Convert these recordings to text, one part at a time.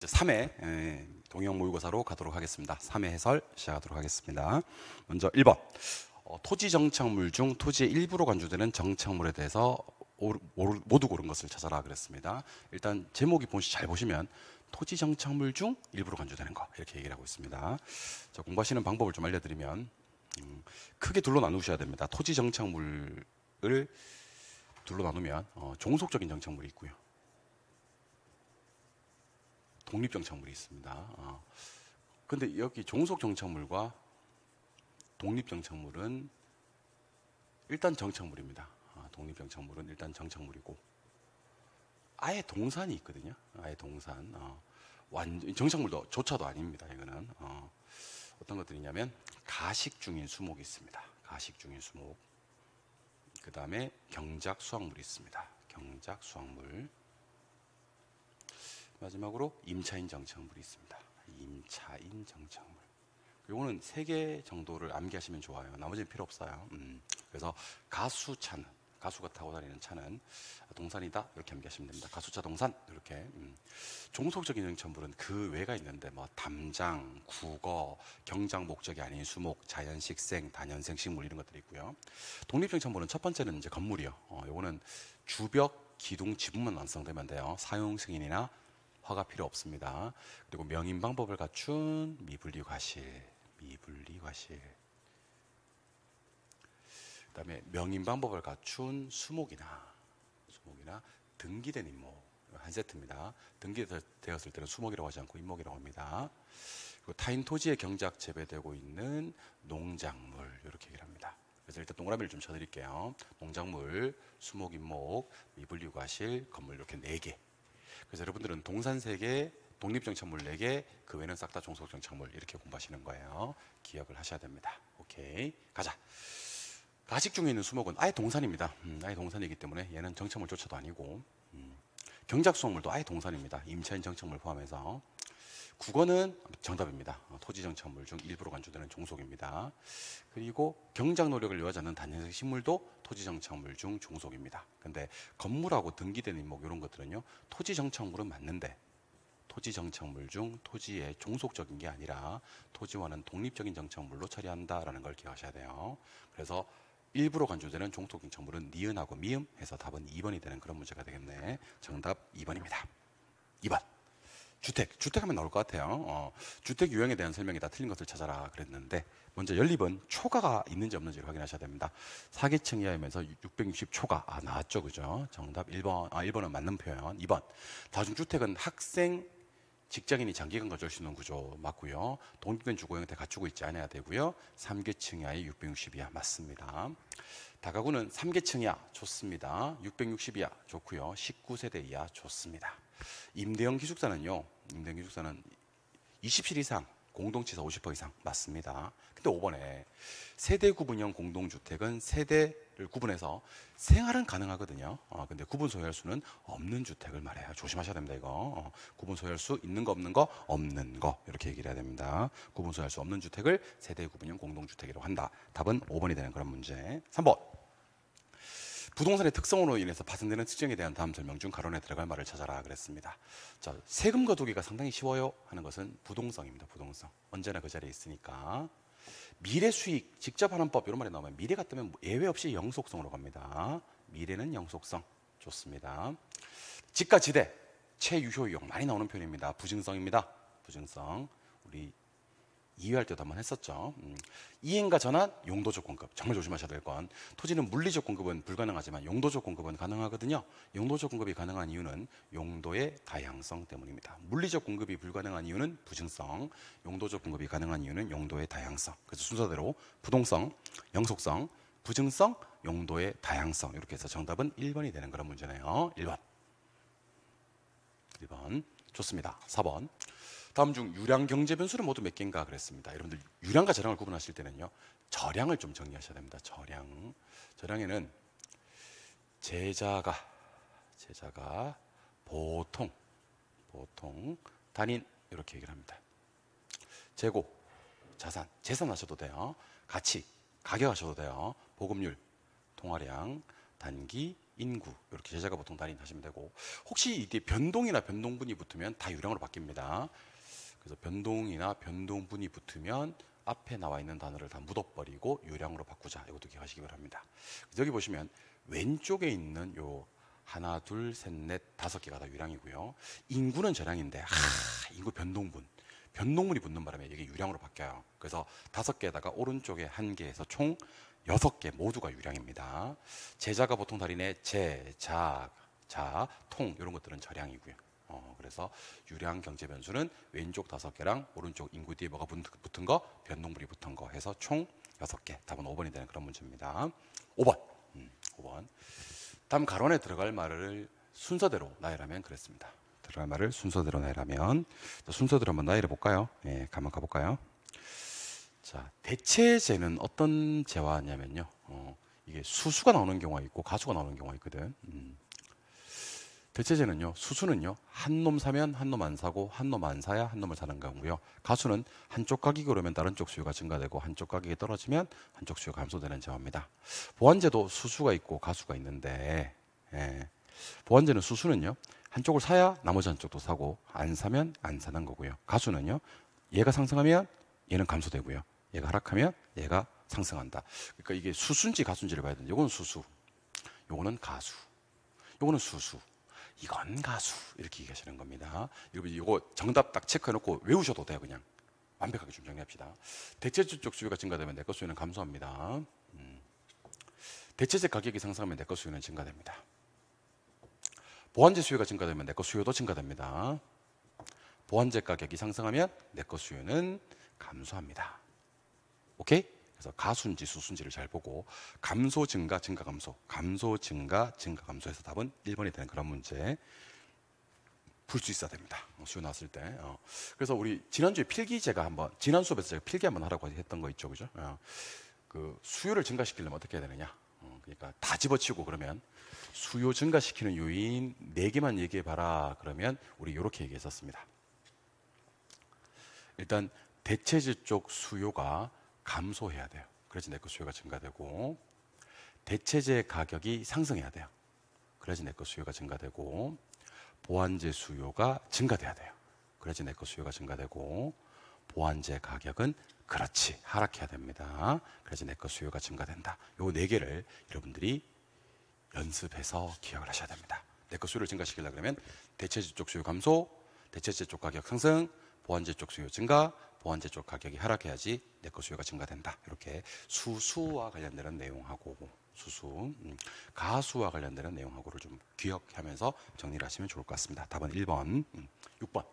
3회 동형 모의고사로 가도록 하겠습니다. 3회 해설 시작하도록 하겠습니다. 먼저 1번 토지 정착물 중 토지의 일부로 간주되는 정착물에 대해서 모두 고른 것을 찾아라 그랬습니다. 일단 제목이 잘 보시면 토지 정착물 중 일부로 간주되는 거 이렇게 얘기를 하고 있습니다. 자, 공부하시는 방법을 좀 알려드리면 크게 둘로 나누셔야 됩니다. 토지 정착물을 둘로 나누면 종속적인 정착물이 있고요. 독립정착물이 있습니다. 근데 여기 종속정착물과 독립정착물은 일단 정착물입니다. 독립정착물은 일단 정착물이고 아예 동산이 있거든요. 아예 동산. 정착물도 조차도 아닙니다. 이거는 어떤 것들이냐면 가식 중인 수목이 있습니다. 가식 중인 수목. 그 다음에 경작 수확물이 있습니다. 경작 수확물. 마지막으로 임차인 정착물이 있습니다. 임차인 정착물. 요거는 3개 정도를 암기하시면 좋아요. 나머지는 필요 없어요. 그래서 가수차는, 가수가 타고 다니는 차는 동산이다 이렇게 암기하시면 됩니다. 가수차 동산 이렇게. 종속적인 정착물은 그 외가 있는데 뭐 담장, 국어, 경작 목적이 아닌 수목, 자연식생, 단연생 식물 이런 것들이 있고요. 독립정착물은 첫 번째는 이제 건물이요. 요거는 주벽, 기둥, 지붕만 완성되면 돼요. 사용 승인이나 허가 필요 없습니다. 그리고 명인 방법을 갖춘 미분리 과실, 미분리 과실. 그다음에 명인 방법을 갖춘 수목이나 등기된 임목 한 세트입니다. 등기되었을 때는 수목이라고 하지 않고 임목이라고 합니다. 그리고 타인 토지에 경작 재배되고 있는 농작물 이렇게 얘기를 합니다. 그래서 일단 동그라미를 좀 쳐드릴게요. 농작물, 수목, 임목, 미분리 과실, 건물 이렇게 4개. 그래서 여러분들은 동산 3개, 독립정착물 4개, 그 외에는 싹 다 종속정착물 이렇게 공부하시는 거예요. 기억을 하셔야 됩니다. 오케이, 가자. 가식 중에 있는 수목은 아예 동산입니다. 아예 동산이기 때문에 얘는 정착물조차도 아니고 경작수확물도 아예 동산입니다. 임차인 정착물 포함해서. 국어는 정답입니다. 토지 정착물 중 일부로 간주되는 종속입니다. 그리고 경작 노력을 요하지 않는 단연생 식물도 토지 정착물 중 종속입니다. 근데 건물하고 등기된 임목 이런 것들은요, 토지 정착물은 맞는데 토지 정착물 중 토지의 종속적인 게 아니라 토지와는 독립적인 정착물로 처리한다라는 걸 기억하셔야 돼요. 그래서 일부로 간주되는 종속 정착물은 니은하고 미음 해서 답은 2번이 되는 그런 문제가 되겠네. 정답 2번입니다. 2번. 주택하면 나올 것 같아요. 주택 유형에 대한 설명이 다 틀린 것을 찾아라 그랬는데 먼저 연립은 초가가 있는지 없는지를 확인하셔야 됩니다. 4계층 이하이면서 660초가 나왔죠, 그죠? 정답 1번. 1번은 맞는 표현. 2번. 다중주택은 학생, 직장인이 장기간 가질 수 있는 구조 맞고요. 독립된 주거 형태 갖추고 있지 않아야 되고요. 3계층 이하의 660 이하 맞습니다. 다가구는 3계층 이하 좋습니다. 660 이하 좋고요. 19세대 이하 좋습니다. 임대형 기숙사는요. 임대형 기숙사는 20실 이상, 공동치사 50% 이상 맞습니다. 근데 5번에 세대 구분형 공동주택은 세대를 구분해서 생활은 가능하거든요. 근데 구분 소유할 수는 없는 주택을 말해요. 조심하셔야 됩니다. 이거 구분 소유할 수 있는 거 없는 거 없는 거 이렇게 얘기를 해야 됩니다. 구분 소유할 수 없는 주택을 세대 구분형 공동주택이라고 한다. 답은 5번이 되는 그런 문제. 3번. 부동산의 특성으로 인해서 파생되는 특징에 대한 다음 설명 중 가론에 들어갈 말을 찾아라 그랬습니다. 자, 세금 거두기가 상당히 쉬워요 하는 것은 부동성입니다. 부동성. 언제나 그 자리에 있으니까. 미래 수익, 직접 하는 법 이런 말이 나오면 미래가 뜨면 예외 없이 영속성으로 갑니다. 미래는 영속성. 좋습니다. 지가지대, 최유효이용 많이 나오는 표현입니다. 부증성입니다. 부증성. 우리 2회 때도 한번 했었죠. 이행과 전환, 용도적 공급. 정말 조심하셔야 될 건 토지는 물리적 공급은 불가능하지만 용도적 공급은 가능하거든요. 용도적 공급이 가능한 이유는 용도의 다양성 때문입니다. 물리적 공급이 불가능한 이유는 부증성, 용도적 공급이 가능한 이유는 용도의 다양성. 그래서 순서대로 부동성, 영속성, 부증성, 용도의 다양성 이렇게 해서 정답은 1번이 되는 그런 문제네요. 1번 좋습니다. 4번. 다음 중 유량 경제 변수는 모두 몇 개인가 그랬습니다. 여러분들 유량과 저량을 구분하실 때는요, 저량을 좀 정리하셔야 됩니다. 저량에는 제자가 보통 단인 이렇게 얘기를 합니다. 재고, 재산 하셔도 돼요. 가치, 가격 하셔도 돼요. 보급률, 통화량, 단기, 인구 이렇게 제자가 보통 단위 하시면 되고, 혹시 이게 변동이나 변동분이 붙으면 다 유량으로 바뀝니다. 그래서 변동이나 변동분이 붙으면 앞에 나와 있는 단어를 다 묻어버리고 유량으로 바꾸자. 이것도 기억하시기 바랍니다. 여기 보시면 왼쪽에 있는 요 하나, 둘, 셋, 넷, 다섯 개가 다 유량이고요. 인구는 저량인데 인구 변동분. 변동분이 붙는 바람에 이게 유량으로 바뀌어요. 그래서 다섯 개에다가 오른쪽에 한 개에서 총 6개 모두가 유량입니다. 제자가 보통 달인의 제, 자, 통 이런 것들은 저량이고요. 그래서 유량 경제 변수는 왼쪽 5개랑 오른쪽 인구 뒤에 뭐가 붙은 거, 변동분이 붙은 거 해서 총 6개. 답은 5번이 되는 그런 문제입니다. 5번. 5번. 다음 가론에 들어갈 말을 순서대로 나열하면 그랬습니다. 들어갈 말을 순서대로 나열하면, 순서대로 한번 나열해 볼까요? 예, 한번 가볼까요? 자, 대체제는 어떤 제화냐면요. 이게 수수가 나오는 경우가 있고 가수가 나오는 경우가 있거든. 대체제는요, 수수는요, 한 놈 사면 한 놈 안 사고 한 놈 안 사야 한 놈을 사는 거고요. 가수는 한쪽 가격이 오르면 다른 쪽 수요가 증가되고 한쪽 가격이 떨어지면 한쪽 수요가 감소되는 제화입니다. 보완제도 수수가 있고 가수가 있는데, 보완제는 수수는요, 한쪽을 사야 나머지 한쪽도 사고 안 사면 안 사는 거고요. 가수는요, 얘가 상승하면 얘는 감소되고요. 얘가 하락하면 얘가 상승한다. 그러니까 이게 수수인지 가수인지를 봐야 되는데, 요거는 수수, 요거는 가수, 요거는 수수, 이건 가수, 이렇게 얘기하시는 겁니다. 여러분 이거 정답 딱 체크해놓고 외우셔도 돼요. 그냥 완벽하게 좀 정리합시다. 대체제 쪽 수요가 증가되면 내거 수요는 감소합니다. 대체제 가격이 상승하면 내거 수요는 증가됩니다. 보완제 수요가 증가되면 내거 수요도 증가됩니다. 보완제 가격이 상승하면 내거 수요는 감소합니다. 오케이? 그래서 가수인지 수수인지를 잘 보고 감소 증가 증가 감소, 감소 증가 증가 감소해서 답은 1번이 되는 그런 문제 풀 수 있어야 됩니다. 수요 나왔을 때. 그래서 우리 지난주에 필기 제가 한번, 지난 수업에서 제가 필기 한번 하라고 했던 거 있죠, 그죠? 그 수요를 증가시키려면 어떻게 해야 되느냐? 그러니까 다 집어치우고 그러면 수요 증가시키는 요인 4개만 얘기해 봐라. 그러면 우리 이렇게 얘기했었습니다. 일단 대체제 쪽 수요가 감소해야 돼요. 그래야지 내거 수요가 증가되고, 대체제 가격이 상승해야 돼요. 그래야지 내거 수요가 증가되고, 보완제 수요가 증가돼야 돼요. 그래야지 내거 수요가 증가되고, 보완제 가격은 그렇지 하락해야 됩니다. 그래야지 내거 수요가 증가된다. 요 4개를 여러분들이 연습해서 기억을 하셔야 됩니다. 내거 수요를 증가시키려고 그러면 대체제 쪽 수요 감소, 대체제 쪽 가격 상승, 보완제 쪽 수요 증가, 보완제 쪽 가격이 하락해야지 내거 수요가 증가된다. 이렇게 수수와 관련되는 내용하고 수수, 가수와 관련되는 내용하고를 좀 기억하면서 정리를 하시면 좋을 것 같습니다. 답은 1번, 6번.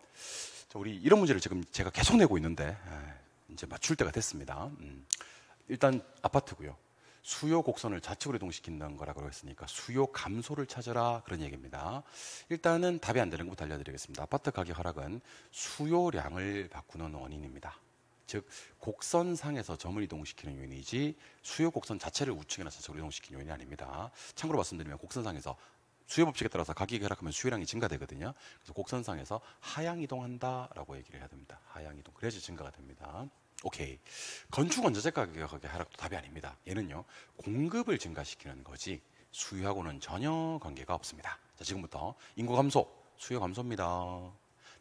자, 우리 이런 문제를 지금 제가 계속 내고 있는데 이제 맞출 때가 됐습니다. 일단 아파트고요. 수요 곡선을 좌측으로 이동시킨다는 거라고 했으니까 수요 감소를 찾아라, 그런 얘기입니다. 일단은 답이 안 되는 것부터 알려드리겠습니다. 아파트 가격 하락은 수요량을 바꾸는 원인입니다. 즉 곡선상에서 점을 이동시키는 요인이지 수요 곡선 자체를 우측이나 좌측으로 이동시키는 요인이 아닙니다. 참고로 말씀드리면 곡선상에서 수요 법칙에 따라서 가격이 하락하면 수요량이 증가되거든요. 그래서 곡선상에서 하향 이동한다라고 얘기를 해야 됩니다. 하향 이동, 그래야지 증가가 됩니다. 오케이. 건축 원자재 가격의 하락도 답이 아닙니다. 얘는요, 공급을 증가시키는 거지 수요하고는 전혀 관계가 없습니다. 자, 지금부터 인구 감소, 수요 감소입니다.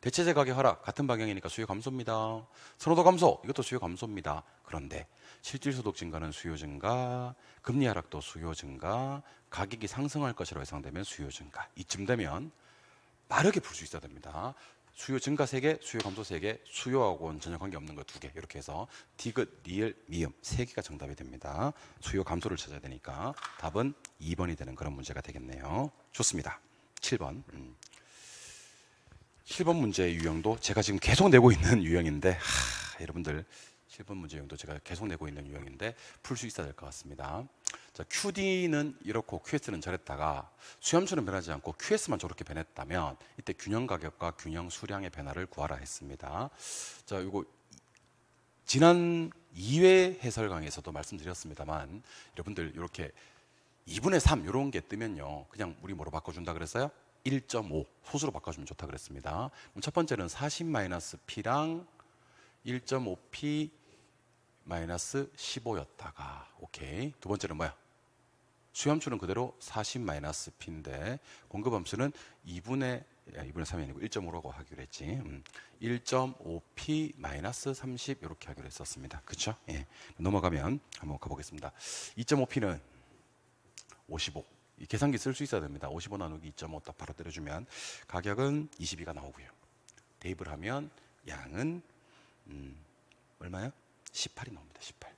대체재 가격 하락, 같은 방향이니까 수요 감소입니다. 선호도 감소, 이것도 수요 감소입니다. 그런데 실질소득 증가는 수요 증가, 금리 하락도 수요 증가, 가격이 상승할 것이라고 예상되면 수요 증가. 이쯤 되면 빠르게 풀 수 있어야 됩니다. 수요 증가 3개, 수요 감소 3개, 수요하고는 전혀 관계없는 거 2개, 이렇게 해서 디귿, 리을, 미음 3개가 정답이 됩니다. 수요 감소를 찾아야 되니까 답은 2번이 되는 그런 문제가 되겠네요. 좋습니다. 7번. 7번 문제의 유형도 제가 지금 계속 내고 있는 유형인데, 여러분들 7번 문제 유형도 제가 계속 내고 있는 유형인데 풀 수 있어야 될 것 같습니다. 자, QD는 이렇고 QS는 저랬다가 수렴수는 변하지 않고 QS만 저렇게 변했다면 이때 균형 가격과 균형 수량의 변화를 구하라 했습니다. 자, 이거 지난 2회 해설 강의에서도 말씀드렸습니다만, 여러분들 이렇게 2분의 3 이런 게 뜨면요, 그냥 우리 뭐로 바꿔준다 그랬어요? 1.5 소수로 바꿔주면 좋다 그랬습니다. 그럼 첫 번째는 40-P랑 1.5P 마이너스 15였다가, 오케이. 두 번째는 뭐야? 수요함수는 그대로 40-p인데 공급함수는 2분의 3이 아니고 1.5라고 하기로 했지. 1.5p-30 이렇게 하기로 했었습니다. 그쵸? 예. 넘어가면 한번 가보겠습니다. 2.5p는 55. 이 계산기 쓸 수 있어야 됩니다. 55 나누기 2.5 딱 바로 때려주면 가격은 22가 나오고요. 대입을 하면 양은 얼마야? 18이 나옵니다. 18.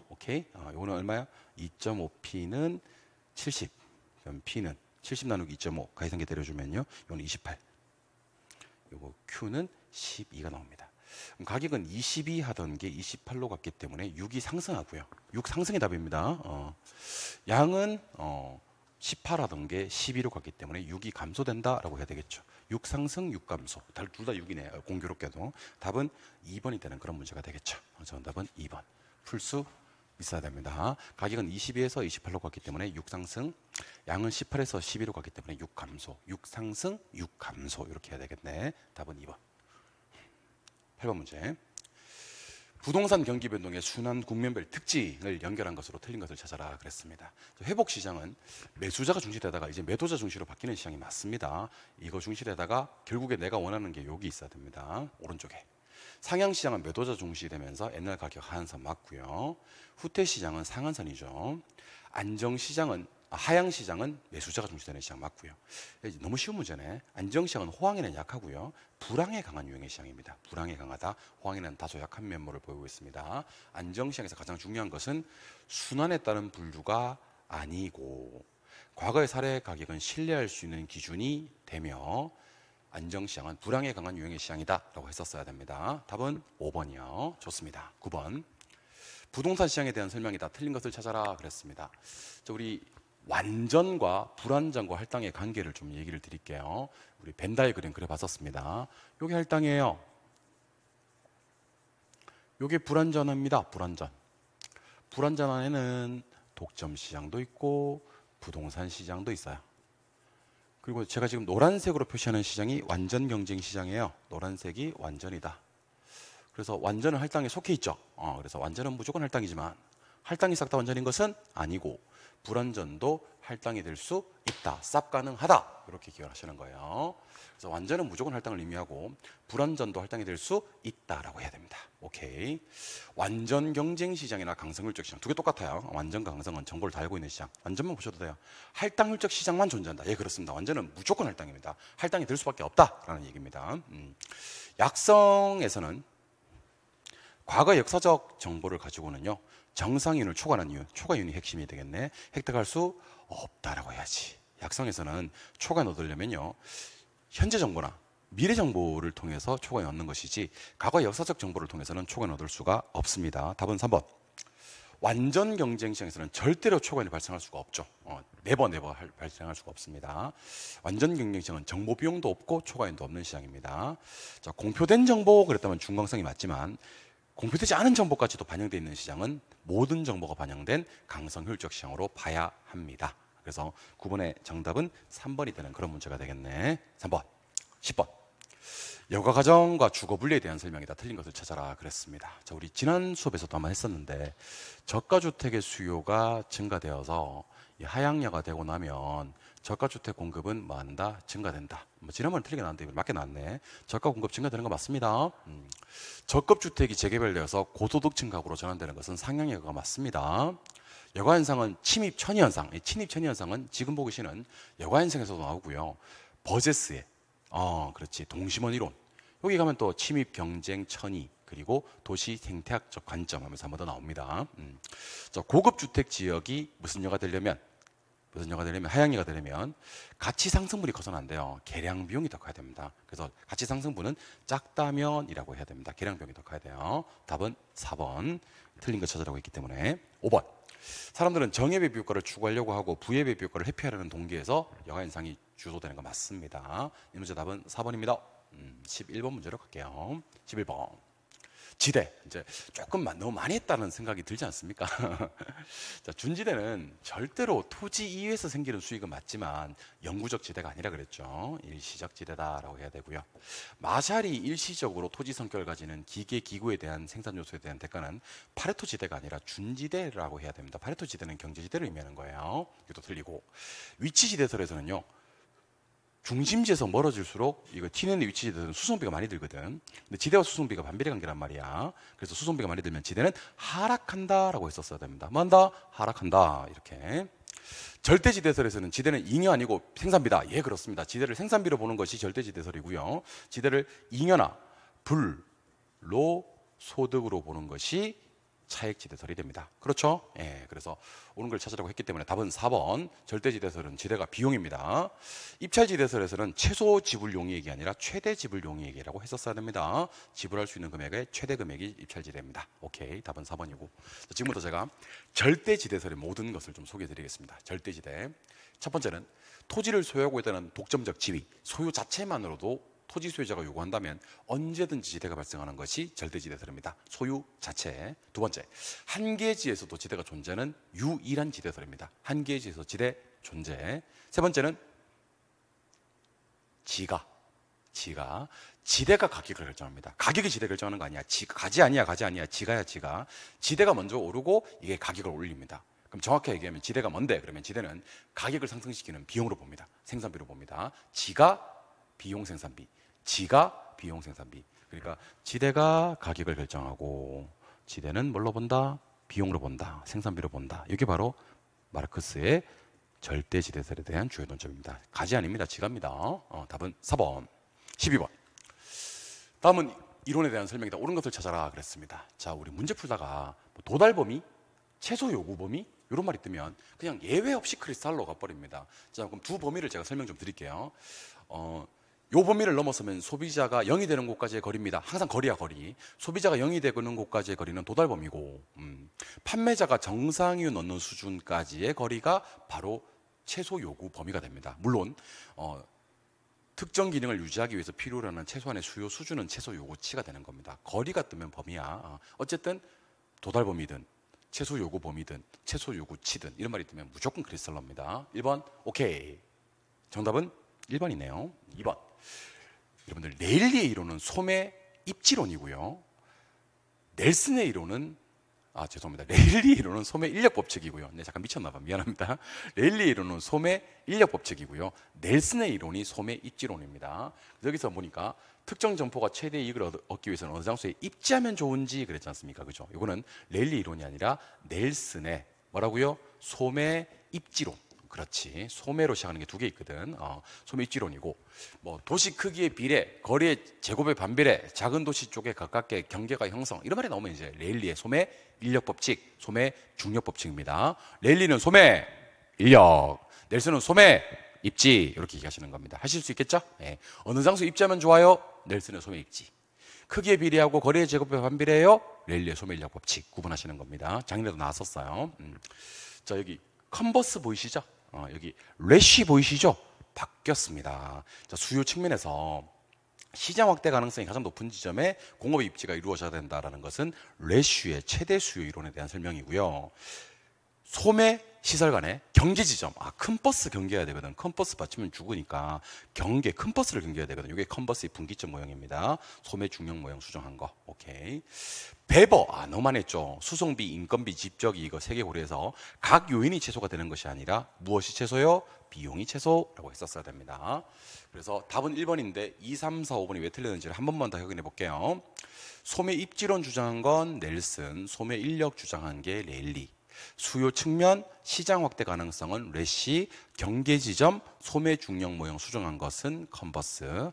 오케이? 이거는 얼마야? 2.5p는 70. 그럼 p는 70 나누기 2.5 가계산기 때려주면요. 이거는 28. 요거 q는 12가 나옵니다. 그럼 가격은 22 하던 게 28로 갔기 때문에 6이 상승하고요. 6 상승이 답입니다. 양은 18 하던 게 12로 갔기 때문에 6이 감소된다라고 해야 되겠죠. 6 상승, 6 감소. 둘 다 6이네. 공교롭게도. 답은 2번이 되는 그런 문제가 되겠죠. 정답은 2번. 풀 수 있어야 됩니다. 가격은 22에서 28로 갔기 때문에 6 상승, 양은 18에서 12로 갔기 때문에 6 감소, 6 상승, 6 감소 이렇게 해야 되겠네. 답은 2번. 8번 문제. 부동산 경기 변동의 순환 국면별 특징을 연결한 것으로 틀린 것을 찾아라 그랬습니다. 회복 시장은 매수자가 중시되다가 이제 매도자 중시로 바뀌는 시장이 맞습니다. 이거 중시되다가 결국에 내가 원하는 게 여기 있어야 됩니다. 오른쪽에. 상향 시장은 매도자 중시되면서 옛날 가격 하한선 맞고요. 후퇴 시장은 상한선이죠. 안정 시장은 하향 시장은 매수자가 중시되는 시장 맞고요. 너무 쉬운 문제네. 안정 시장은 호황에는 약하고요. 불황에 강한 유형의 시장입니다. 불황에 강하다. 호황에는 다소 약한 면모를 보이고 있습니다. 안정 시장에서 가장 중요한 것은 순환에 따른 분류가 아니고 과거의 사례 가격은 신뢰할 수 있는 기준이 되며 안정시장은 불황에 강한 유형의 시장이다 라고 했었어야 됩니다. 답은 5번이요. 좋습니다. 9번. 부동산 시장에 대한 설명이다. 틀린 것을 찾아라 그랬습니다. 우리 완전과 불완전과 할당의 관계를 좀 얘기를 드릴게요. 우리 벤 다이어그램 그려봤었습니다. 요게 할당이에요. 요게 불완전합니다. 불완전. 불완전 안에는 독점 시장도 있고 부동산 시장도 있어요. 그리고 제가 지금 노란색으로 표시하는 시장이 완전 경쟁 시장이에요. 노란색이 완전이다. 그래서 완전은 할당에 속해 있죠. 그래서 완전은 무조건 할당이지만 할당이 싹 다 완전인 것은 아니고 불완전도 할당이 될 수 있다. 쌉 가능하다. 이렇게 기억하시는 거예요. 그래서 완전은 무조건 할당을 의미하고 불완전도 할당이 될 수 있다라고 해야 됩니다. 오케이. 완전 경쟁 시장이나 강성률적 시장 두 개 똑같아요. 완전과 강성은 정보를 다 알고 있는 시장. 완전만 보셔도 돼요. 할당률적 시장만 존재한다. 예, 그렇습니다. 완전은 무조건 할당입니다. 할당이 될 수밖에 없다라는 얘기입니다. 약성에서는 과거 역사적 정보를 가지고는요. 정상인을 초과하는 이유, 초과인이 핵심이 되겠네. 획득할 수 없다라고 해야지. 약성에서는 초과인 얻으려면요. 현재 정보나 미래 정보를 통해서 초과인 얻는 것이지 과거 역사적 정보를 통해서는 초과인 얻을 수가 없습니다. 답은 3번. 완전 경쟁 시장에서는 절대로 초과인이 발생할 수가 없죠. 네버 발생할 수가 없습니다. 완전 경쟁 시장은 정보 비용도 없고 초과인도 없는 시장입니다. 자, 공표된 정보 그랬다면 중강성이 맞지만 공표되지 않은 정보까지도 반영되어 있는 시장은 모든 정보가 반영된 강성 효율적 시장으로 봐야 합니다. 그래서 9번의 정답은 3번이 되는 그런 문제가 되겠네. 3번. 10번. 여가 과정과 주거 분리에 대한 설명이다. 틀린 것을 찾아라 그랬습니다. 자, 우리 지난 수업에서도 한번 했었는데 저가 주택의 수요가 증가되어서 하향여가 되고 나면 저가 주택 공급은 뭐 한다? 증가된다. 지난번에 틀리게 나왔는데 맞게 나왔네. 저가 공급 증가되는 거 맞습니다. 저급 주택이 재개발되어서 고소득층 가구로 전환되는 것은 상향여가가 맞습니다. 여가 현상은 침입 천이 현상. 이 침입 천이 현상은 지금 보고 계시는 여가 현상에서도 나오고요. 버제스의 그렇지. 동심원 이론. 여기 가면 또 침입 경쟁 천이 그리고 도시 생태학적 관점 하면서 한번 더 나옵니다. 고급 주택 지역이 무슨 여가 되려면 하향여가 되려면 가치 상승분이 커서는 안 돼요. 계량 비용이 더 커야 됩니다. 그래서 가치 상승분은 작다면이라고 해야 됩니다. 계량 비용이 더 커야 돼요. 답은 4번. 틀린 거 찾으라고 했기 때문에 5번. 사람들은 정예배 비효과를 추구하려고 하고 부예배 비효과를 회피하려는 동기에서 여가 현상이 주도되는 거 맞습니다. 이 문제 답은 4번입니다. 11번 문제로 갈게요. 11번. 지대, 이제 조금만 너무 많이 했다는 생각이 들지 않습니까? 자, 준지대는 절대로 토지 이외에서 생기는 수익은 맞지만 영구적 지대가 아니라 그랬죠. 일시적 지대다라고 해야 되고요. 마샬이 일시적으로 토지 성격을 가지는 기계 기구에 대한 생산 요소에 대한 대가는 파레토 지대가 아니라 준지대라고 해야 됩니다. 파레토 지대는 경제지대를 의미하는 거예요. 이것도 틀리고, 위치 지대설에서는요, 중심지에서 멀어질수록 이거 T넷의 위치 지대는 수송비가 많이 들거든. 근데 지대와 수송비가 반비례 관계란 말이야. 그래서 수송비가 많이 들면 지대는 하락한다라고 했었어야 됩니다. 뭐 한다? 하락한다. 이렇게. 절대지대설에서는 지대는 잉여 아니고 생산비다. 예, 그렇습니다. 지대를 생산비로 보는 것이 절대지대설이고요. 지대를 잉여나 불로 소득으로 보는 것이 차액지대설이 됩니다. 그렇죠? 예, 그래서 옳은 걸 찾으라고 했기 때문에 답은 4번. 절대지대설은 지대가 비용입니다. 입찰지대설에서는 최소 지불용이액이 아니라 최대 지불용이액이라고 했었어야 됩니다. 지불할 수 있는 금액의 최대 금액이 입찰지대입니다. 오케이, 답은 4번이고. 지금부터 제가 절대지대설의 모든 것을 좀 소개해드리겠습니다. 절대지대. 첫 번째는 토지를 소유하고 있다는 독점적 지위, 소유 자체만으로도 토지 소유자가 요구한다면 언제든지 지대가 발생하는 것이 절대지대설입니다. 소유 자체. 두 번째, 한계지에서도 지대가 존재하는 유일한 지대설입니다. 한계지에서 지대 존재. 세 번째는 지가 지대가 가격을 결정합니다. 가격이 지대 결정하는 거 아니야. 가지 아니야. 지가야, 지가. 지대가 먼저 오르고 이게 가격을 올립니다. 그럼 정확히 얘기하면 지대가 뭔데? 그러면 지대는 가격을 상승시키는 비용으로 봅니다. 생산비로 봅니다. 지가 비용 생산비, 지가 비용 생산비. 그러니까 지대가 가격을 결정하고 지대는 뭘로 본다? 비용으로 본다. 생산비로 본다. 이게 바로 마르크스의 절대지대설에 대한 주요 논점입니다. 가지 아닙니다. 지가입니다. 답은 4번. 12번. 다음은 이론에 대한 설명이다. 옳은 것을 찾아라 그랬습니다. 자, 우리 문제 풀다가 도달 범위, 최소 요구 범위 이런 말이 뜨면 그냥 예외 없이 크리스탈로 가버립니다. 자, 그럼 두 범위를 제가 설명 좀 드릴게요. 요 범위를 넘어서면 소비자가 0이 되는 곳까지의 거리입니다. 항상 거리야, 거리. 소비자가 0이 되는 곳까지의 거리는 도달 범위고, 판매자가 정상유 넣는 수준까지의 거리가 바로 최소 요구 범위가 됩니다. 물론 특정 기능을 유지하기 위해서 필요로 하는 최소한의 수요 수준은 최소 요구치가 되는 겁니다. 거리가 뜨면 범위야. 어쨌든 도달 범위든 최소 요구 범위든 최소 요구치든 이런 말이 뜨면 무조건 크리스탈로입니다. 1번 오케이. 정답은 1번이네요. 2번. 여러분들, 레일리의 이론은 소매 입지론이고요. 넬슨의 이론은 죄송합니다. 레일리의 이론은 소매 인력 법칙이고요. 네, 잠깐 미쳤나봐. 미안합니다. 레일리의 이론은 소매 인력 법칙이고요. 넬슨의 이론이 소매 입지론입니다. 여기서 보니까 특정 점포가 최대 이익을 얻기 위해서는 어느 장소에 입지하면 좋은지 그랬지 않습니까? 그죠? 이거는 레일리 이론이 아니라 넬슨의 뭐라고요? 소매 입지론. 그렇지. 소매로 시작하는 게 두 개 있거든. 소매 입지론이고, 뭐 도시 크기의 비례, 거리의 제곱의 반비례, 작은 도시 쪽에 가깝게 경계가 형성 이런 말이 나오면 이제 레일리의 소매 인력 법칙, 소매 중력 법칙입니다. 레일리는 소매 인력, 넬슨은 소매 입지 이렇게 얘기하시는 겁니다. 하실 수 있겠죠? 네. 어느 장소 입지하면 좋아요? 넬슨의 소매 입지. 크기에 비례하고 거리의 제곱에 반비례해요? 레일리의 소매 인력 법칙 구분하시는 겁니다. 작년에도 나왔었어요. 자, 여기 컨버스 보이시죠? 여기 래쉬 보이시죠? 바뀌었습니다. 자, 수요 측면에서 시장 확대 가능성이 가장 높은 지점에 공업의 입지가 이루어져야 된다는 것은 래쉬의 최대 수요 이론에 대한 설명이고요. 소매 시설 간의 경계 지점. 큰 버스 경계해야 되거든. 큰 버스 받치면 죽으니까 큰 버스를 경계해야 되거든. 이게 컨버스의 분기점 모형입니다. 소매 중력 모형 수정한 거. 오케이. 배버. 너무만 했죠. 수송비, 인건비, 집적이 이거 세 개 고려해서 각 요인이 최소가 되는 것이 아니라 무엇이 최소요? 비용이 최소라고 했었어야 됩니다. 그래서 답은 1번인데 2, 3, 4, 5번이 왜 틀렸는지를 한 번만 더 확인해 볼게요. 소매 입지론 주장한 건 넬슨, 소매 인력 주장한 게 레일리. 수요 측면, 시장 확대 가능성은 래쉬, 경계 지점, 소매 중력 모형 수정한 것은 컨버스.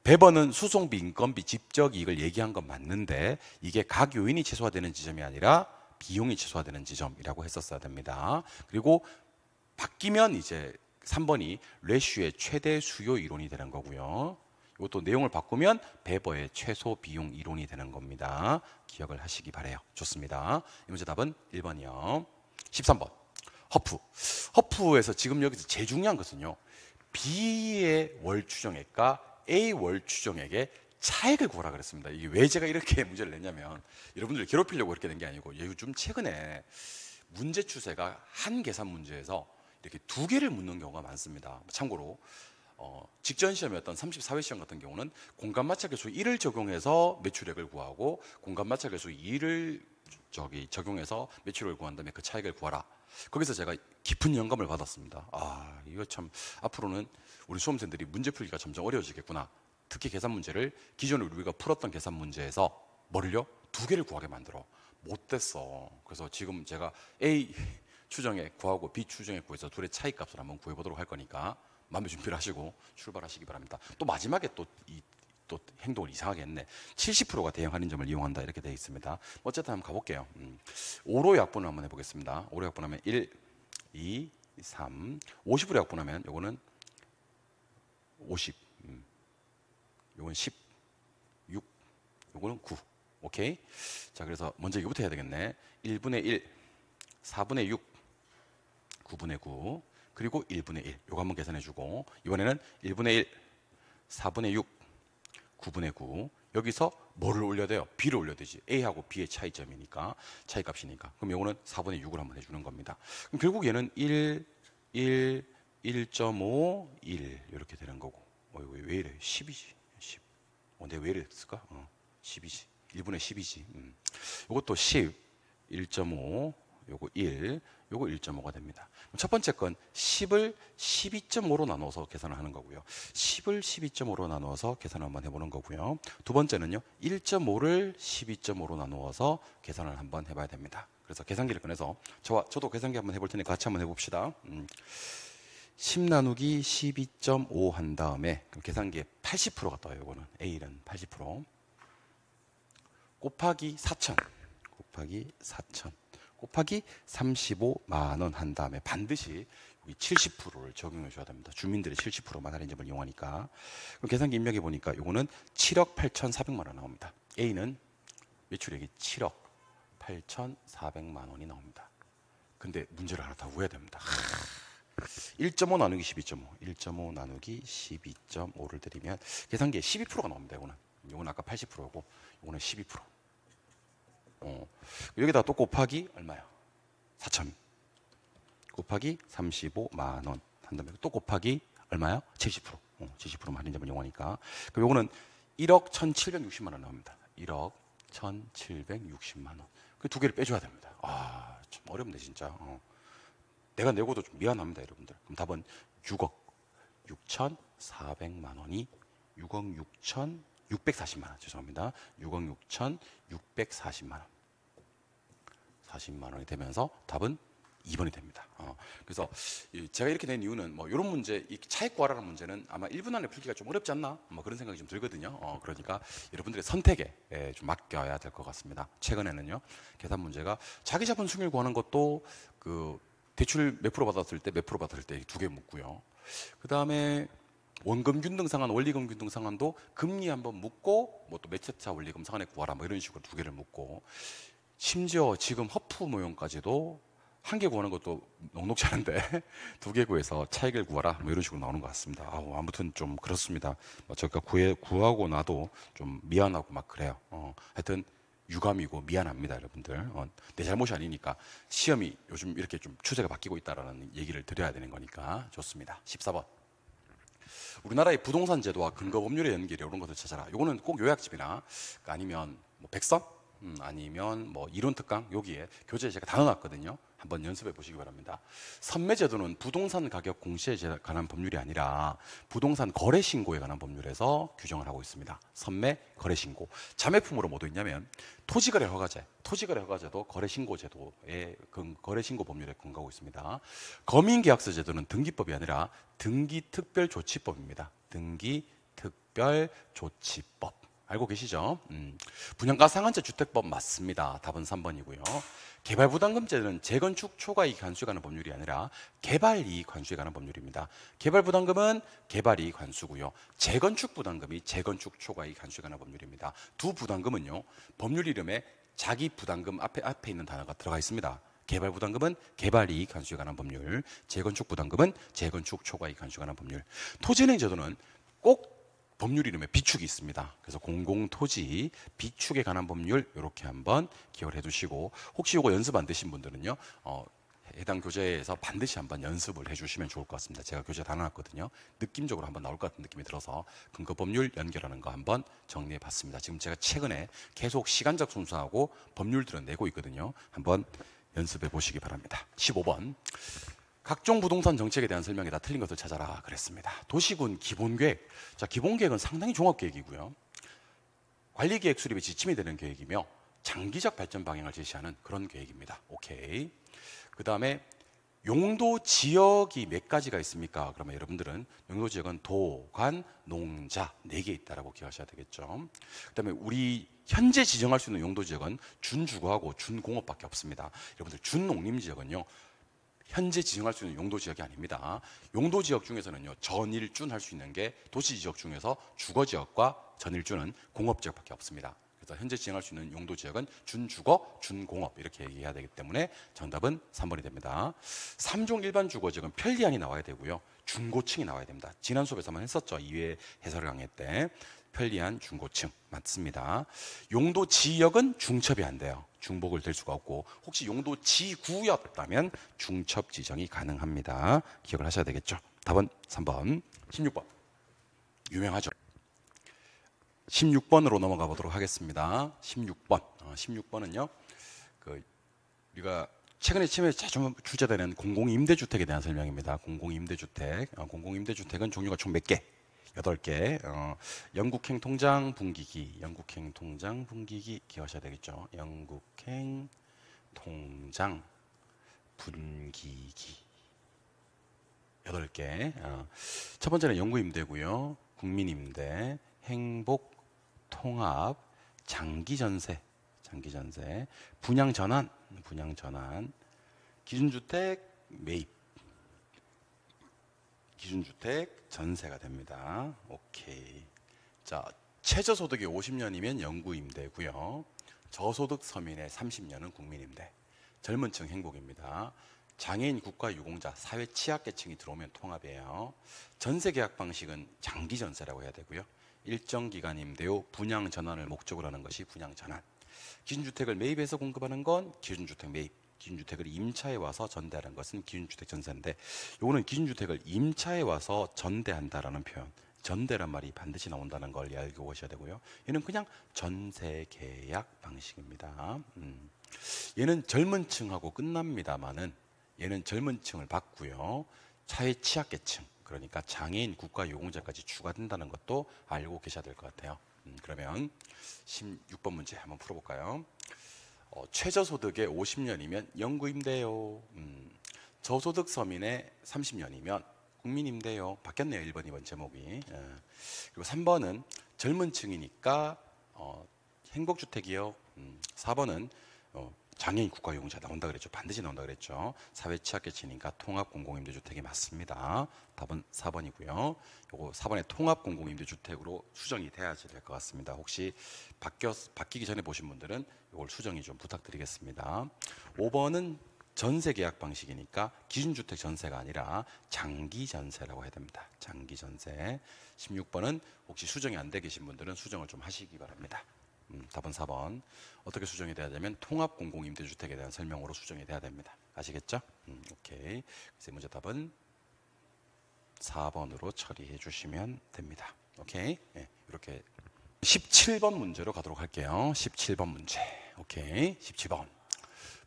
배버는 수송비, 인건비, 집적 이익을 얘기한 건 맞는데 이게 각 요인이 최소화되는 지점이 아니라 비용이 최소화되는 지점이라고 했었어야 됩니다. 그리고 바뀌면 이제 3번이 래쉬의 최대 수요 이론이 되는 거고요. 이것도 내용을 바꾸면 배버의 최소 비용 이론이 되는 겁니다. 기억을 하시기 바래요. 좋습니다. 이 문제 답은 1번이요. 13번. 허프에서 지금 여기서 제일 중요한 것은요. B의 월 추정액과 A 월 추정액의 차익을 구하라 그랬습니다. 이게 왜 제가 이렇게 문제를 냈냐면 여러분들을 괴롭히려고 이렇게 낸 게 아니고 요즘 최근에 문제 추세가 한 계산 문제에서 이렇게 두 개를 묻는 경우가 많습니다. 참고로 직전 시험이었던 34회 시험 같은 경우는 공간마찰계수 1을 적용해서 매출액을 구하고 공간마찰계수 2를 적용해서 매출액을 구한 다음에 그 차익을 구하라. 거기서 제가 깊은 영감을 받았습니다. 아, 이거 참 앞으로는 우리 수험생들이 문제 풀기가 점점 어려워지겠구나. 특히 계산 문제를 기존에 우리가 풀었던 계산 문제에서 뭐를요? 두 개를 구하게 만들어. 못 됐어. 그래서 지금 제가 A 추정액 구하고 B 추정액 구해서 둘의 차이값을 한번 구해보도록 할 거니까 마음의 준비를 하시고 출발하시기 바랍니다. 또 마지막에 또 행동을 이상하게 했네. 70%가 대형 할인점을 이용한다 이렇게 되어 있습니다. 어쨌든 한번 가볼게요. 5로 약분을 한번 해보겠습니다. 5로 약분하면 1, 2, 3. 50으로 약분하면 요거는 50, 요건 10, 6, 요거는 9. 오케이? 자, 그래서 먼저 이거부터 해야 되겠네. 1분의 1, 4분의 6, 9분의 9, 그리고 1분의 1. 요거 한번 계산해주고, 이번에는 1분의 1, 4분의 6, 9분의 9. 여기서 뭐를 올려야 돼요? B를 올려야 되지. A하고 B의 차이점이니까, 차이값이니까. 그럼 요거는 4분의 6을 한번 해주는 겁니다. 그럼 결국 얘는 1, 1, 1.5, 1 이렇게 되는 거고. 왜 이래? 10이지. 10. 내가 왜 이랬을까? 10이지. 1분의 10이지. 요것도 10, 1.5, 요거 1, 요거 1.5가 됩니다. 첫 번째 건 10을 12.5로 나눠서 계산을 하는 거고요. 10을 12.5로 나누어서 계산을 한번 해보는 거고요. 두 번째는요, 1.5를 12.5로 나누어서 계산을 한번 해봐야 됩니다. 그래서 계산기를 꺼내서 저도 계산기 한번 해볼 테니 같이 한번 해봅시다. 10 나누기 12.5 한 다음에 그럼 계산기에 80%가 떠요. 이거는 A는 80% 곱하기 4,000 곱하기 4,000 곱하기 35만 원 한 다음에 반드시 여기 70%를 적용해 줘야 됩니다. 주민들이 70%만 할인점을 이용하니까. 그럼 계산기 입력해 보니까 이거는 7억 8,400만 원 나옵니다. A는 매출액이 7억 8,400만 원이 나옵니다. 근데 문제를 하나 더 구해야 됩니다. 1.5 나누기 12.5 1.5 나누기 12.5를 드리면 계산기에 12%가 나옵니다. 이거는 아까 80%고 이거는 12%. 여기다 또 곱하기 얼마야? 4,000 곱하기 35만 원 한 다음에 또 곱하기 얼마야? 70%. 70%만 할인점을 이용하니까. 그럼 요거는 1억 1,760만 원 나옵니다. 1억 1,760만 원. 그 두 개를 빼줘야 됩니다. 아, 좀 어렵네 진짜. 내가 내고도 좀 미안합니다, 여러분들. 그럼 답은 6억 6,400만 원이 6억 6,640만 원. 죄송합니다. 6억 6,640만 원. 40만 원이 되면서 답은 2번이 됩니다. 그래서 제가 이렇게 낸 이유는 뭐 이런 문제, 이 차익 구하라는 문제는 아마 1분 안에 풀기가 좀 어렵지 않나? 뭐 그런 생각이 좀 들거든요. 그러니까 여러분들의 선택에 좀 맡겨야 될 것 같습니다. 최근에는요, 계산 문제가 자기 자본 수익률 구하는 것도 그 대출 몇 프로 받았을 때 몇 프로 받았을 때 두 개 묻고요. 그 다음에 원금 균등 상환, 원리금 균등 상환도 금리 한번 묻고 뭐 또 매체차 원리금 상환에 구하라 뭐 이런 식으로 두 개를 묻고, 심지어 지금 허프 모형까지도 한 개 구하는 것도 녹록지 않은데 두 개 구해서 차익을 구하라 뭐 이런 식으로 나오는 것 같습니다. 아무튼 좀 그렇습니다. 제가 구하고 나도 좀 미안하고 막 그래요. 하여튼 유감이고 미안합니다, 여러분들. 내 잘못이 아니니까 시험이 요즘 이렇게 좀 추세가 바뀌고 있다라는 얘기를 드려야 되는 거니까 좋습니다. 14번. 우리나라의 부동산 제도와 근거 법률의 연결 이런 것을 찾아라. 요거는 꼭 요약집이나 아니면 뭐 백선 아니면 뭐 이론 특강 여기에 교재에 제가 다 넣어놨거든요. 한번 연습해 보시기 바랍니다. 선매제도는 부동산 가격 공시에 관한 법률이 아니라 부동산 거래 신고에 관한 법률에서 규정을 하고 있습니다. 선매 거래 신고. 자매품으로 뭐도 있냐면 토지거래 허가제, 토지거래 허가제도 거래 신고 제도의 거래 신고 법률에 근거하고 있습니다. 거민계약서 제도는 등기법이 아니라 등기특별조치법입니다. 등기특별조치법. 알고 계시죠? 분양가 상한제 주택법 맞습니다. 답은 3번이고요. 개발부담금제는 재건축 초과이익 환수에 관한 법률이 아니라 개발이익 환수에 관한 법률입니다. 개발부담금은 개발이익 환수고요. 재건축 부담금이 재건축 초과이익 환수에 관한 법률입니다. 두 부담금은요, 법률 이름에 자기 부담금 앞에 있는 단어가 들어가 있습니다. 개발부담금은 개발이익 환수에 관한 법률, 재건축 부담금은 재건축 초과이익 환수에 관한 법률. 토지은행 제도는 꼭 법률 이름에 비축이 있습니다. 그래서 공공토지 비축에 관한 법률 이렇게 한번 기억을 해두시고, 혹시 이거 연습 안 되신 분들은요, 해당 교재에서 반드시 한번 연습을 해주시면 좋을 것 같습니다. 제가 교재 다 나눴거든요. 느낌적으로 한번 나올 것 같은 느낌이 들어서 근거 법률 연결하는 거 한번 정리해 봤습니다. 지금 제가 최근에 계속 시간적 순서하고 법률들은 내고 있거든요. 한번 연습해 보시기 바랍니다. 15번. 각종 부동산 정책에 대한 설명이다. 틀린 것을 찾아라 그랬습니다. 도시군 기본계획. 자, 기본계획은 상당히 종합계획이고요. 관리계획 수립의 지침이 되는 계획이며 장기적 발전 방향을 제시하는 그런 계획입니다. 오케이. 그 다음에 용도 지역이 몇 가지가 있습니까? 그러면 여러분들은 용도 지역은 도, 관, 농자 4개 있다라고 기억하셔야 되겠죠. 그 다음에 우리 현재 지정할 수 있는 용도 지역은 준주거하고 준공업밖에 없습니다. 여러분들 준농림지역은요, 현재 지정할 수 있는 용도 지역이 아닙니다. 용도 지역 중에서는요, 전일준 할 수 있는 게 도시 지역 중에서 주거 지역과 전일준은 공업 지역밖에 없습니다. 그래서 현재 지정할 수 있는 용도 지역은 준주거, 준공업 이렇게 얘기해야 되기 때문에 정답은 3번이 됩니다. 3종 일반 주거 지역은 편리안이 나와야 되고요, 중고층이 나와야 됩니다. 지난 수업에서 한번 했었죠. 2회 해설 강의 때 편리안 중고층 맞습니다. 용도 지역은 중첩이 안 돼요. 중복을 될 수가 없고, 혹시 용도 지구였다면 중첩 지정이 가능합니다. 기억을 하셔야 되겠죠. 답은 3번. 16번 유명하죠. 16번으로 넘어가 보도록 하겠습니다. 16번. 16번은요, 우리가 최근에 자주 출제되는 공공임대주택에 대한 설명입니다. 공공임대주택. 공공임대주택은 종류가 총 몇 개? 8개. 영국행 통장 분기기. 영국행 통장 분기기 기억하셔야 되겠죠. 영국행 통장 분기기 8개. 첫 번째는 영구임대고요. 국민임대, 행복, 통합, 장기전세, 장기전세, 분양전환, 분양전환, 기준주택 매입, 기준주택 전세가 됩니다. 오케이. 자, 최저소득이 50년이면 영구임대고요. 저소득 서민의 30년은 국민임대. 젊은 층 행복입니다. 장애인, 국가 유공자, 사회 취약계층이 들어오면 통합이에요. 전세 계약 방식은 장기 전세라고 해야 되고요. 일정 기간 임대 후 분양 전환을 목적으로 하는 것이 분양 전환. 기준주택을 매입해서 공급하는 건 기준주택 매입. 기준주택을 임차해 와서 전대하는 것은 기준주택 전세인데, 요거는 기준주택을 임차해 와서 전대한다라는 표현, 전대란 말이 반드시 나온다는 걸 알고 오셔야 되고요. 얘는 그냥 전세 계약 방식입니다. 얘는 젊은 층하고 끝납니다만은, 얘는 젊은 층을 받고요, 사회 취약계층, 그러니까 장애인, 국가 유공자까지 추가된다는 것도 알고 계셔야 될 것 같아요. 그러면 16번 문제 한번 풀어볼까요? 최저소득의 50년이면 영구임대요. 저소득 서민의 30년이면 국민임대요. 바뀌었네요. 1번, 2번 제목이. 그리고 3번은 젊은 층이니까 행복주택이요. 4번은 장애인 국가유공자 나온다 그랬죠. 반드시 나온다 그랬죠. 사회 취약계층이니까 통합 공공임대주택이 맞습니다. 답은 4번이고요. 요거 4번에 통합 공공임대주택으로 수정이 돼야지 될 것 같습니다. 혹시 바뀌기 전에 보신 분들은 이걸 수정이 좀 부탁드리겠습니다. 5번은 전세 계약 방식이니까 기준주택 전세가 아니라 장기 전세라고 해야 됩니다. 장기 전세. 16번은 혹시 수정이 안 돼 계신 분들은 수정을 좀 하시기 바랍니다. 답은 4번. 어떻게 수정이 돼야 되면 통합 공공임대주택에 대한 설명으로 수정이 돼야 됩니다. 아시겠죠? 오케이. 그래서 문제 답은 4번으로 처리해 주시면 됩니다. 오케이. 네, 이렇게 17번 문제로 가도록 할게요. 17번 문제. 오케이. 17번.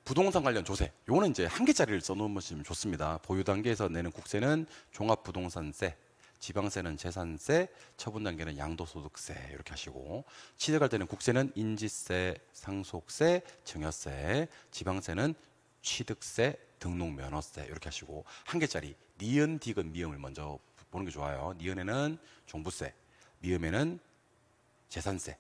부동산 관련 조세. 요거는 이제 한 개짜리를 써놓으면 좋습니다. 보유 단계에서 내는 국세는 종합부동산세, 지방세는 재산세, 처분 단계는 양도소득세 이렇게 하시고, 취득할 때는 국세는 인지세, 상속세, 증여세, 지방세는 취득세, 등록면허세 이렇게 하시고, 한 개짜리 니은, 디귿, 미음을 먼저 보는 게 좋아요. 니은에는 종부세, 미음에는 재산세,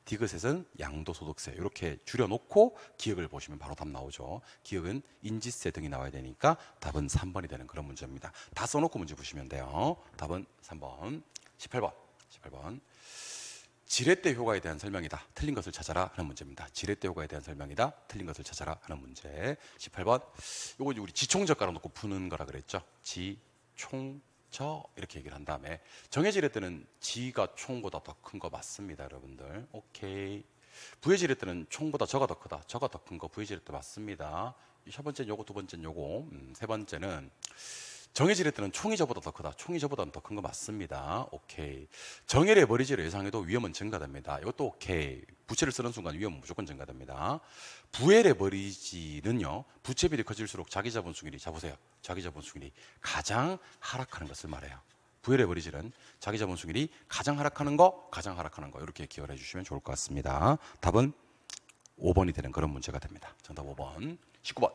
디귿에는 양도소득세 이렇게 줄여놓고 기억을 보시면 바로 답 나오죠. 기억은 인지세 등이 나와야 되니까 답은 3번이 되는 그런 문제입니다. 다 써놓고 문제 보시면 돼요. 답은 3번. 18번. 지렛대 효과에 대한 설명이다. 틀린 것을 찾아라 하는 문제입니다. 지렛대 효과에 대한 설명이다. 틀린 것을 찾아라 하는 문제. 18번. 이거 우리 지총적 깔아놓고 푸는 거라 그랬죠. 지총적. 이렇게 얘기를 한 다음에 정해질 때는 G가 총보다 더 큰 거 맞습니다, 여러분들. 오케이. 부해질 때는 총보다 저가 더 크다. 저가 더 큰 거 부해질 때 맞습니다. 첫 번째는 요거, 두 번째는 요거. 세 번째는 정해질 때는 총이 저보다 더 크다. 총이 저보다 더 큰 거 맞습니다. 오케이. 정해의 머리질을 예상해도 위험은 증가됩니다. 이것도 오케이. 부채를 쓰는 순간 위험은 무조건 증가됩니다. 부엘의 머리질은요, 부채 비율이 커질수록 자기 자본 수익률이, 자보세요. 자기 자본 수익률이 가장 하락하는 것을 말해요. 부엘의 머리질은 자기 자본 수익률이 가장 하락하는 거, 이렇게 기억을 해주시면 좋을 것 같습니다. 답은 5번이 되는 그런 문제가 됩니다. 정답 5번. 19번.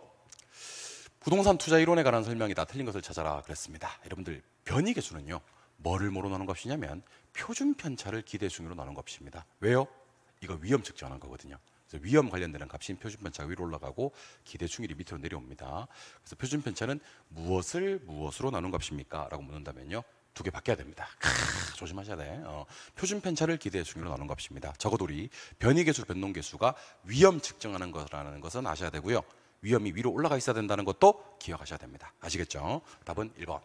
부동산 투자 이론에 관한 설명이다. 틀린 것을 찾아라 그랬습니다. 여러분들, 변이계수는요, 뭐를 뭐로 나눈 값이냐면 표준 편차를 기대 수익률로 나눈 값입니다. 왜요? 이거 위험 측정하는 거거든요. 그래서 위험 관련되는 값인 표준 편차가 위로 올라가고 기대 수익률이 밑으로 내려옵니다. 그래서 표준 편차는 무엇으로 나눈 값입니까? 라고 묻는다면요, 두 개 바뀌어야 됩니다. 조심하셔야 돼. 표준 편차를 기대 수익률로 나눈 값입니다. 적어도 우리 변이계수, 변동계수가 위험 측정하는 거라는 것은 아셔야 되고요. 위험이 위로 올라가 있어야 된다는 것도 기억하셔야 됩니다. 아시겠죠? 답은 1번.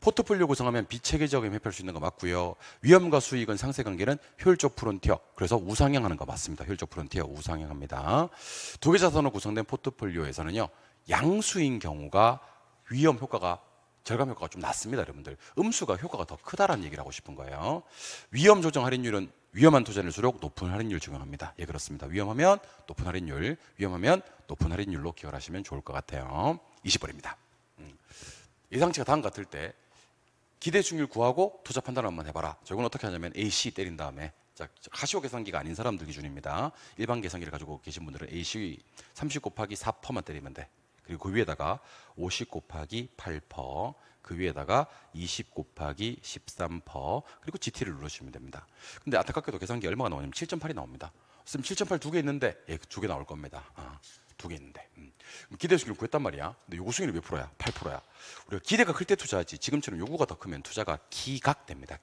포트폴리오 구성하면 비체계적인 회피할 수 있는 거 맞고요. 위험과 수익은 상세관계는 효율적 프론티어. 그래서 우상향하는 거 맞습니다. 효율적 프론티어 우상향합니다. 두 개 자산으로 구성된 포트폴리오에서는요, 양수인 경우가 위험 효과가, 절감 효과가 좀 낮습니다, 여러분들. 음수가 효과가 더 크다라는 얘기를 하고 싶은 거예요. 위험 조정 할인율은 위험한 투자일수록 높은 할인율 적용합니다. 예, 그렇습니다. 위험하면 높은 할인율, 위험하면 높은 할인율로 기억을 하시면 좋을 것 같아요. 20번입니다. 예상치가 다음 같을 때 기대 수익률 구하고 투자 판단 한번 해봐라. 저건 어떻게 하냐면 AC 때린 다음에, 자, 카시오 계산기가 아닌 사람들 기준입니다. 일반 계산기를 가지고 계신 분들은 AC 30 곱하기 4%만 때리면 돼. 그리고 그 위에다가 50 곱하기 8%, 그 위에다가 20 곱하기 13%, 그리고 GT를 누르시면 됩니다. 근데 안타깝게도 계산기 얼마가 나오냐면 7.8이 나옵니다. 지금 7.8 두 개 있는데, 예, 두 개 나올 겁니다. 두 개 있는데. 기대 수익률 구했단 말이야. 근데 요구 수익률이 몇 프로야? 8%야. 우리가 기대가 클 때 투자하지, 지금처럼 요구가 더 크면 투자가 기각됩니다.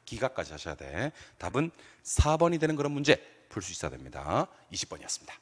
기각까지 하셔야 돼. 답은 4번이 되는 그런 문제 풀 수 있어야 됩니다. 20번이었습니다.